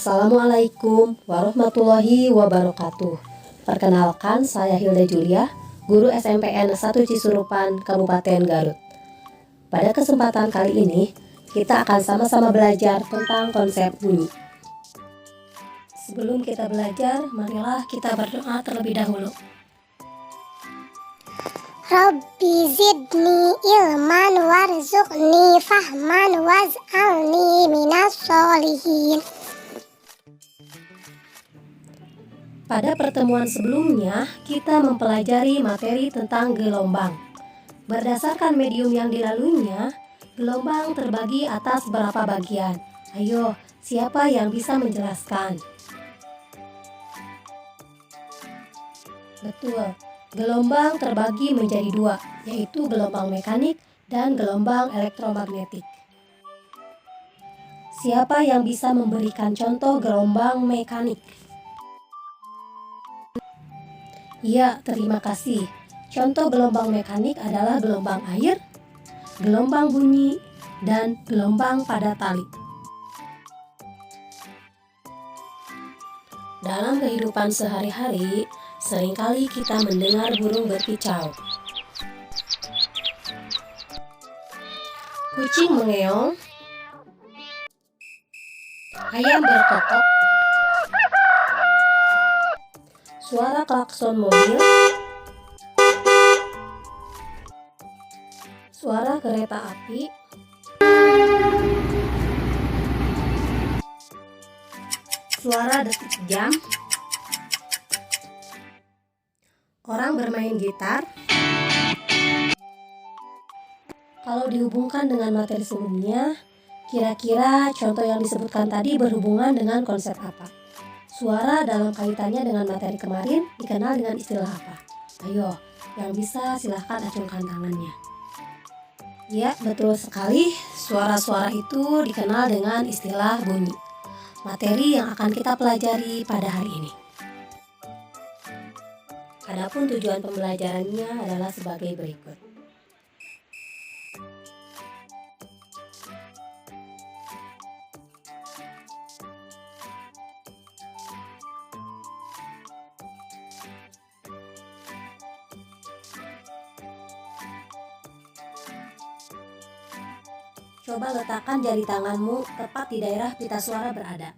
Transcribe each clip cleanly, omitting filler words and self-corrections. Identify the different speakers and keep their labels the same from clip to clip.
Speaker 1: Assalamualaikum warahmatullahi wabarakatuh. Perkenalkan, saya Hilda Julia, guru SMPN 1 Cisurupan, Kabupaten Garut. Pada kesempatan kali ini, kita akan sama-sama belajar tentang konsep bunyi. Sebelum kita belajar, marilah kita berdoa terlebih dahulu.
Speaker 2: Rabbi zidni ilman warzuqni fahman waj'alni minas sholihin.
Speaker 1: Pada pertemuan sebelumnya, kita mempelajari materi tentang gelombang. Berdasarkan medium yang dilaluinya, gelombang terbagi atas berapa bagian? Ayo, siapa yang bisa menjelaskan? Betul, gelombang terbagi menjadi dua, yaitu gelombang mekanik dan gelombang elektromagnetik. Siapa yang bisa memberikan contoh gelombang mekanik? Ya, terima kasih. Contoh gelombang mekanik adalah gelombang air, gelombang bunyi, dan gelombang pada tali. Dalam kehidupan sehari-hari, seringkali kita mendengar burung berkicau. Kucing mengeong, ayam berkokok, suara klakson mobil, suara kereta api, suara detik jam, orang bermain gitar. Kalau dihubungkan dengan materi sebelumnya, kira-kira contoh yang disebutkan tadi berhubungan dengan konsep apa? Suara dalam kaitannya dengan materi kemarin dikenal dengan istilah apa? Ayo, yang bisa silahkan acungkan tangannya. Ya, betul sekali. Suara-suara itu dikenal dengan istilah bunyi. Materi yang akan kita pelajari pada hari ini. Adapun tujuan pembelajarannya adalah sebagai berikut. Coba letakkan jari tanganmu tepat di daerah pita suara berada.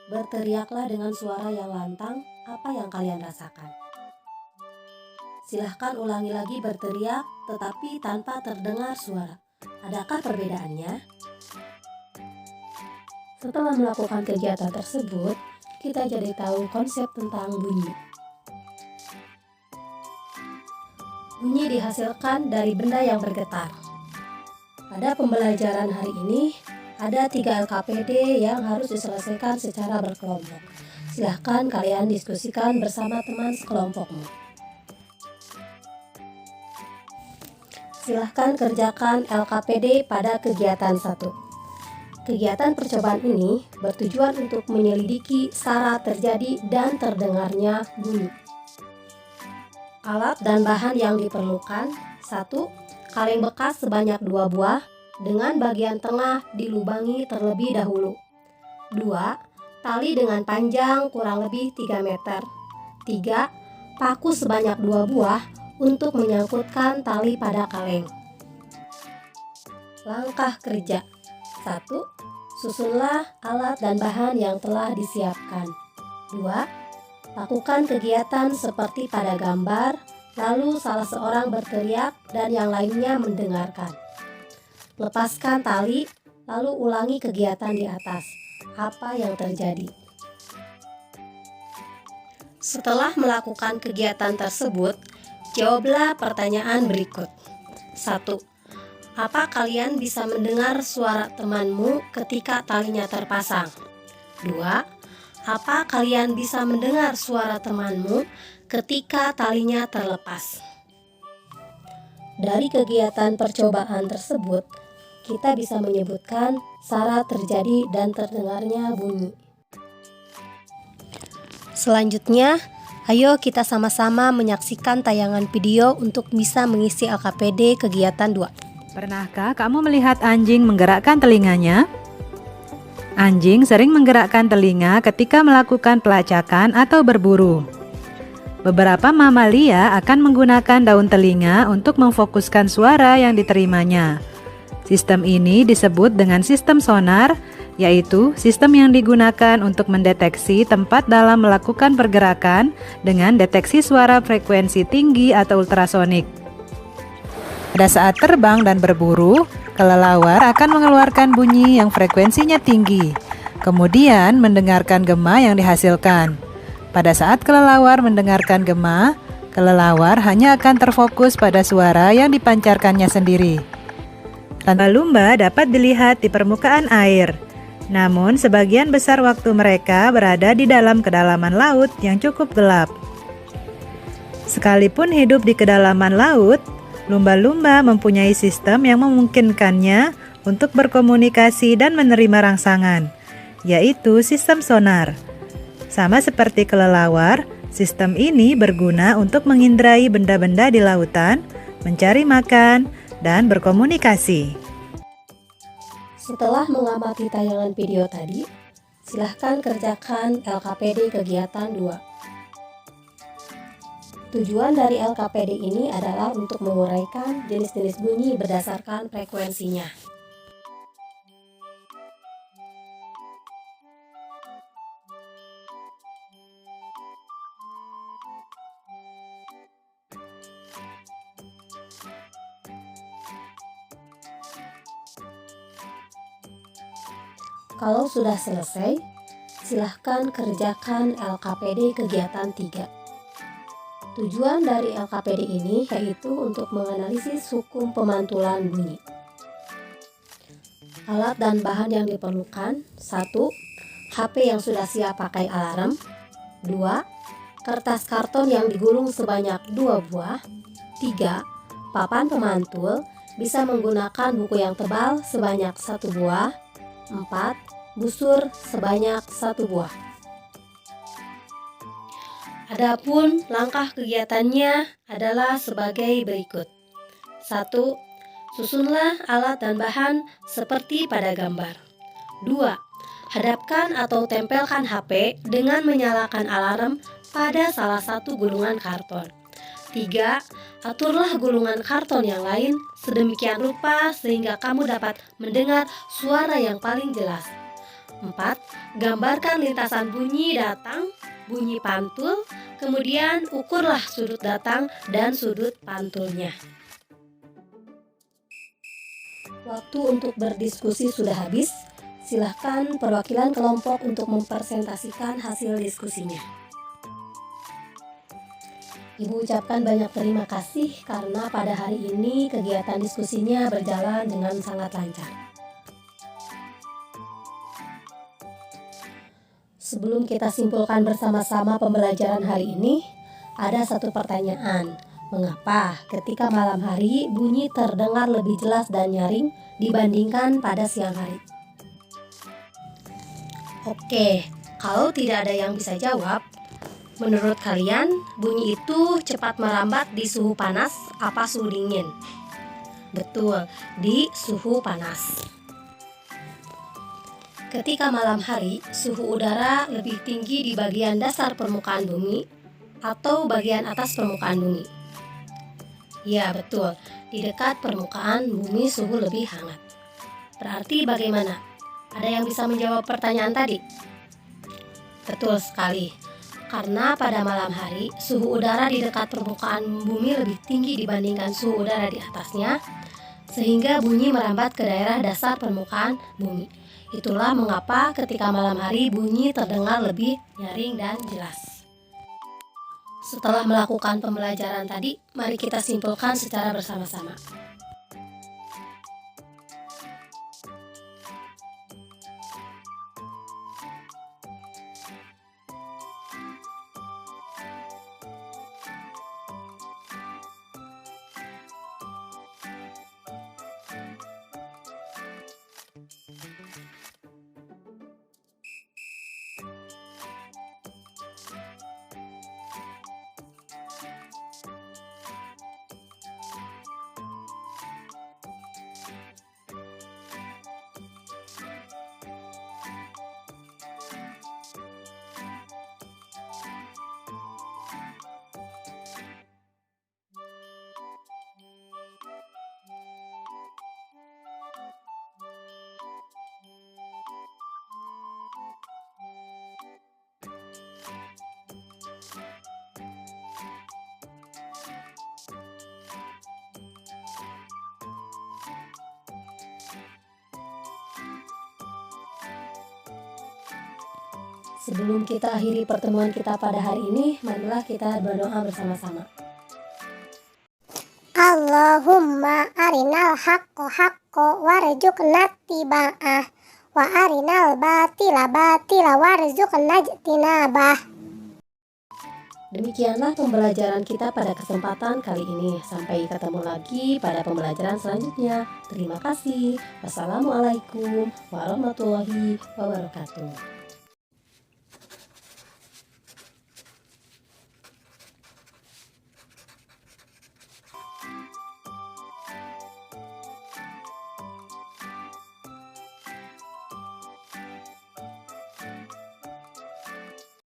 Speaker 1: Berteriaklah dengan suara yang lantang apa yang kalian rasakan. Silahkan ulangi lagi berteriak tetapi tanpa terdengar suara. Adakah perbedaannya? Setelah melakukan kegiatan tersebut, kita jadi tahu konsep tentang bunyi. Bunyi dihasilkan dari benda yang bergetar. Pada pembelajaran hari ini, ada 3 LKPD yang harus diselesaikan secara berkelompok. Silahkan kalian diskusikan bersama teman sekelompokmu. Silahkan kerjakan LKPD pada kegiatan 1. Kegiatan percobaan ini bertujuan untuk menyelidiki syarat terjadi dan terdengarnya bunyi. Alat dan bahan yang diperlukan: 1. Kaleng bekas sebanyak 2 buah dengan bagian tengah dilubangi terlebih dahulu. 2. Tali dengan panjang kurang lebih 3 meter. 3. Paku sebanyak 2 buah untuk menyangkutkan tali pada kaleng. Langkah kerja: 1. Susunlah alat dan bahan yang telah disiapkan. 2. Lakukan kegiatan seperti pada gambar, lalu salah seorang berteriak dan yang lainnya mendengarkan. Lepaskan tali, lalu ulangi kegiatan di atas. Apa yang terjadi? Setelah melakukan kegiatan tersebut, jawablah pertanyaan berikut. 1. Apa kalian bisa mendengar suara temanmu ketika talinya terpasang? 2. Apa kalian bisa mendengar suara temanmu ketika talinya terlepas? Dari kegiatan percobaan tersebut, kita bisa menyebutkan syarat terjadi dan terdengarnya bunyi. Selanjutnya, ayo kita sama-sama menyaksikan tayangan video untuk bisa mengisi LKPD kegiatan 2.
Speaker 3: Pernahkah kamu melihat anjing menggerakkan telinganya? Anjing sering menggerakkan telinga ketika melakukan pelacakan atau berburu. Beberapa mamalia akan menggunakan daun telinga untuk memfokuskan suara yang diterimanya. Sistem ini disebut dengan sistem sonar, yaitu sistem yang digunakan untuk mendeteksi tempat dalam melakukan pergerakan dengan deteksi suara frekuensi tinggi atau ultrasonik. Pada saat terbang dan berburu, kelelawar akan mengeluarkan bunyi yang frekuensinya tinggi, kemudian mendengarkan gema yang dihasilkan. Pada saat kelelawar mendengarkan gema, kelelawar hanya akan terfokus pada suara yang dipancarkannya sendiri. Lumba-lumba dapat dilihat di permukaan air, namun sebagian besar waktu mereka berada di dalam kedalaman laut yang cukup gelap. Sekalipun hidup di kedalaman laut, lumba-lumba mempunyai sistem yang memungkinkannya untuk berkomunikasi dan menerima rangsangan, yaitu sistem sonar. Sama seperti kelelawar, sistem ini berguna untuk mengindrai benda-benda di lautan, mencari makan, dan berkomunikasi.
Speaker 1: Setelah mengamati tayangan video tadi, silahkan kerjakan LKPD kegiatan 2. Tujuan dari LKPD ini adalah untuk menguraikan jenis-jenis bunyi berdasarkan frekuensinya. Kalau sudah selesai, silahkan kerjakan LKPD kegiatan 3. Tujuan dari LKPD ini yaitu untuk menganalisis hukum pemantulan bunyi. Alat dan bahan yang diperlukan: 1. HP yang sudah siap pakai alarm. 2. Kertas karton yang digulung sebanyak 2 buah. 3. Papan pemantul, bisa menggunakan buku yang tebal sebanyak 1 buah. 4. Busur sebanyak 1 buah. Adapun langkah kegiatannya adalah sebagai berikut. 1. Susunlah alat dan bahan seperti pada gambar. 2. Hadapkan atau tempelkan HP dengan menyalakan alarm pada salah satu gulungan karton. 3. Aturlah gulungan karton yang lain sedemikian rupa sehingga kamu dapat mendengar suara yang paling jelas. 4. Gambarkan lintasan bunyi datang, bunyi pantul, kemudian ukurlah sudut datang dan sudut pantulnya. Waktu untuk berdiskusi sudah habis. Silahkan perwakilan kelompok untuk mempresentasikan hasil diskusinya. Ibu ucapkan banyak terima kasih karena pada hari ini kegiatan diskusinya berjalan dengan sangat lancar. Sebelum kita simpulkan bersama-sama pembelajaran hari ini, ada satu pertanyaan. Mengapa ketika malam hari bunyi terdengar lebih jelas dan nyaring dibandingkan pada siang hari? Oke, kalau tidak ada yang bisa jawab, menurut kalian bunyi itu cepat merambat di suhu panas apa suhu dingin? Betul, di suhu panas. Ketika malam hari, suhu udara lebih tinggi di bagian dasar permukaan bumi atau bagian atas permukaan bumi? Ya, betul. Di dekat permukaan bumi suhu lebih hangat. Berarti bagaimana? Ada yang bisa menjawab pertanyaan tadi? Betul sekali. Karena pada malam hari, suhu udara di dekat permukaan bumi lebih tinggi dibandingkan suhu udara di atasnya, sehingga bunyi merambat ke daerah dasar permukaan bumi. Itulah mengapa ketika malam hari bunyi terdengar lebih nyaring dan jelas. Setelah melakukan pembelajaran tadi, mari kita simpulkan secara bersama-sama. Sebelum kita akhiri pertemuan kita pada hari ini, marilah kita berdoa bersama-sama.
Speaker 2: Allahumma arinal haqqo haqqo warzuqna tiba'ah wa arinal batila batila warzuqna ijtinabah.
Speaker 1: Demikianlah pembelajaran kita pada kesempatan kali ini. Sampai ketemu lagi pada pembelajaran selanjutnya. Terima kasih. Wassalamualaikum warahmatullahi wabarakatuh.